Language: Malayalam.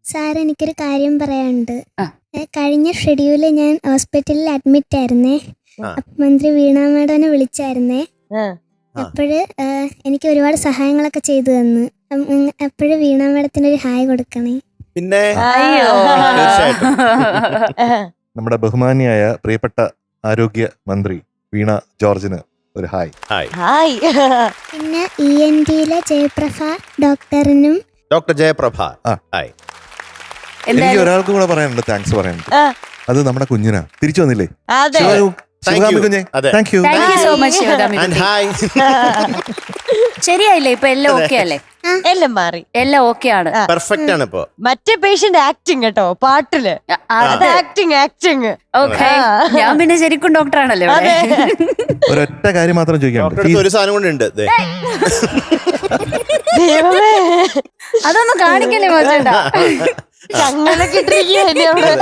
സാർ എനിക്കൊരു കാര്യം പറയാനുണ്ട്. ആ. കഴിഞ്ഞ ഷെഡ്യൂളിൽ ഞാൻ ഹോസ്പിറ്റലിൽ അഡ്മിറ്റ് ആയിരുന്നേ. ആ. അപ്പം മന്ത്രി വീണ മാഡനെ വിളിച്ചായിരുന്നേ. ആ. അപ്പോഴ് എനിക്ക് ഒരുപാട് സഹായങ്ങളൊക്കെ ചെയ്തു തന്നു. അപ്പോഴ് വീണ മാഡത്തിന് ഒരു ഹായ് കൊടുക്കണേ. പിന്നെ അയ്യോ. തീർച്ചയായിട്ടും. നമ്മുടെ ബഹുമാനിയായ പ്രിയപ്പെട്ട ആരോഗ്യ മന്ത്രി വീണ ജോർജിന് ഒരു ഹായ്. Hi hi. പിന്നെ ENT-ലെ ജയപ്രഭ ഡോക്ടറിനും ഡോക്ടർ ജയപ്രഭ. ആ. ഹായ്. എനിക്ക് എന്തായാലും ഒരാൾക്കും കൂടെ പറയാനുണ്ട്, താങ്ക്സ് പറയാനുണ്ട്. ആ. അത് നമ്മുടെ കുഞ്ഞിനാ തിരിച്ചു വന്നില്ലേ. അതെ Thank ശിവകാമി you. കുഞ്ഞെ, അതെ. Thank you. Thank you so much Sivakami And കുട്ടി. ഹായ്. ശരിയായില്ലേ? ഇപ്പൊ എല്ലാം ഓക്കെ അല്ലേ? എല്ലാം മാറി. എല്ലാം ഓക്കെ ആണ്. പെർഫെക്റ്റ് ആണ് ഇപ്പൊ. മറ്റേ പേഷ്യന്റ് ആക്ടിങ് കേട്ടോ പാട്ടില്. അത് ആക്ടിങ് ഓക്കെ. ഞാൻ പിന്നെ ശരിക്കും ഡോക്ടറാണല്ലോ ഇവിടെ. ഒരൊറ്റ കാര്യം മാത്രം ചോദിക്കാനുണ്ട്. ഡോക്ടർക്ക് ഒരു സാധനം കൊണ്ട് ഉണ്ട്. ദൈവമേ അതൊന്നും കാണിക്കല്ലേ മോശേട്ടാ. ചങ്ങലൊക്കെ ഇട്ടിരിക്കുകയല്ലേ അവിടെ.